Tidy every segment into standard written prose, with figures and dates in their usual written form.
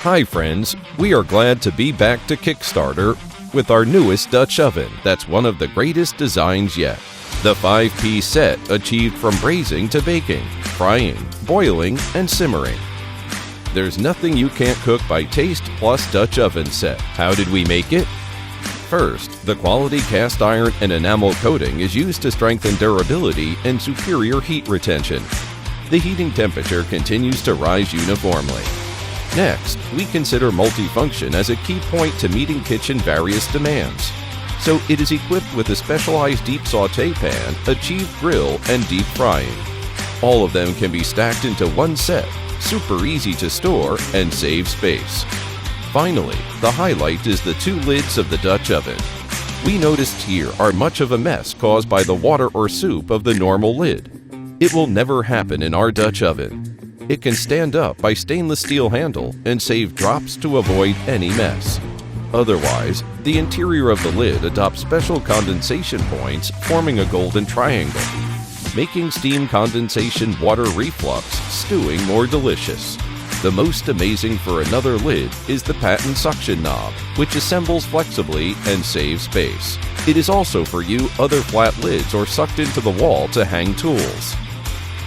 Hi friends, we are glad to be back to Kickstarter with our newest Dutch oven that's one of the greatest designs yet. The 5-piece set achieved from braising to baking, frying, boiling, and simmering. There's nothing you can't cook by Taste Plus Dutch Oven Set. How did we make it? First, the quality cast iron and enamel coating is used to strengthen durability and superior heat retention. The heating temperature continues to rise uniformly. Next, we consider multifunction as a key point to meeting kitchen various demands. So it is equipped with a specialized deep sauté pan, achieved grill, and deep frying. All of them can be stacked into one set, super easy to store, and save space. Finally, the highlight is the two lids of the Dutch oven. We noticed here are much of a mess caused by the water or soup of the normal lid. It will never happen in our Dutch oven. It can stand up by stainless steel handle and save drops to avoid any mess. Otherwise, the interior of the lid adopts special condensation points forming a golden triangle, making steam condensation water reflux stewing more delicious. The most amazing for another lid is the patent suction knob, which assembles flexibly and saves space. It is also for you other flat lids or sucked into the wall to hang tools.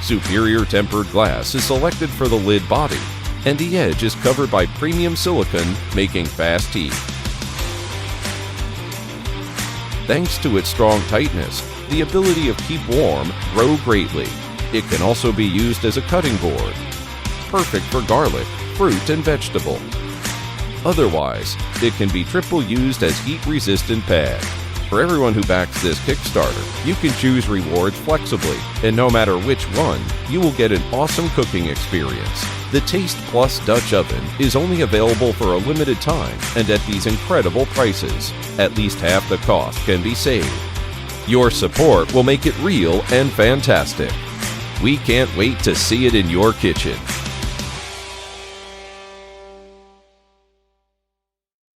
Superior tempered glass is selected for the lid body, and the edge is covered by premium silicone, making fast heat. Thanks to its strong tightness, the ability of keep warm grow greatly. It can also be used as a cutting board. Perfect for garlic, fruit, and vegetable. Otherwise, it can be triple used as heat-resistant pad. For everyone who backs this Kickstarter, you can choose rewards flexibly, and no matter which one, you will get an awesome cooking experience. The Taste Plus Dutch Oven is only available for a limited time and at these incredible prices. At least half the cost can be saved. Your support will make it real and fantastic. We can't wait to see it in your kitchen.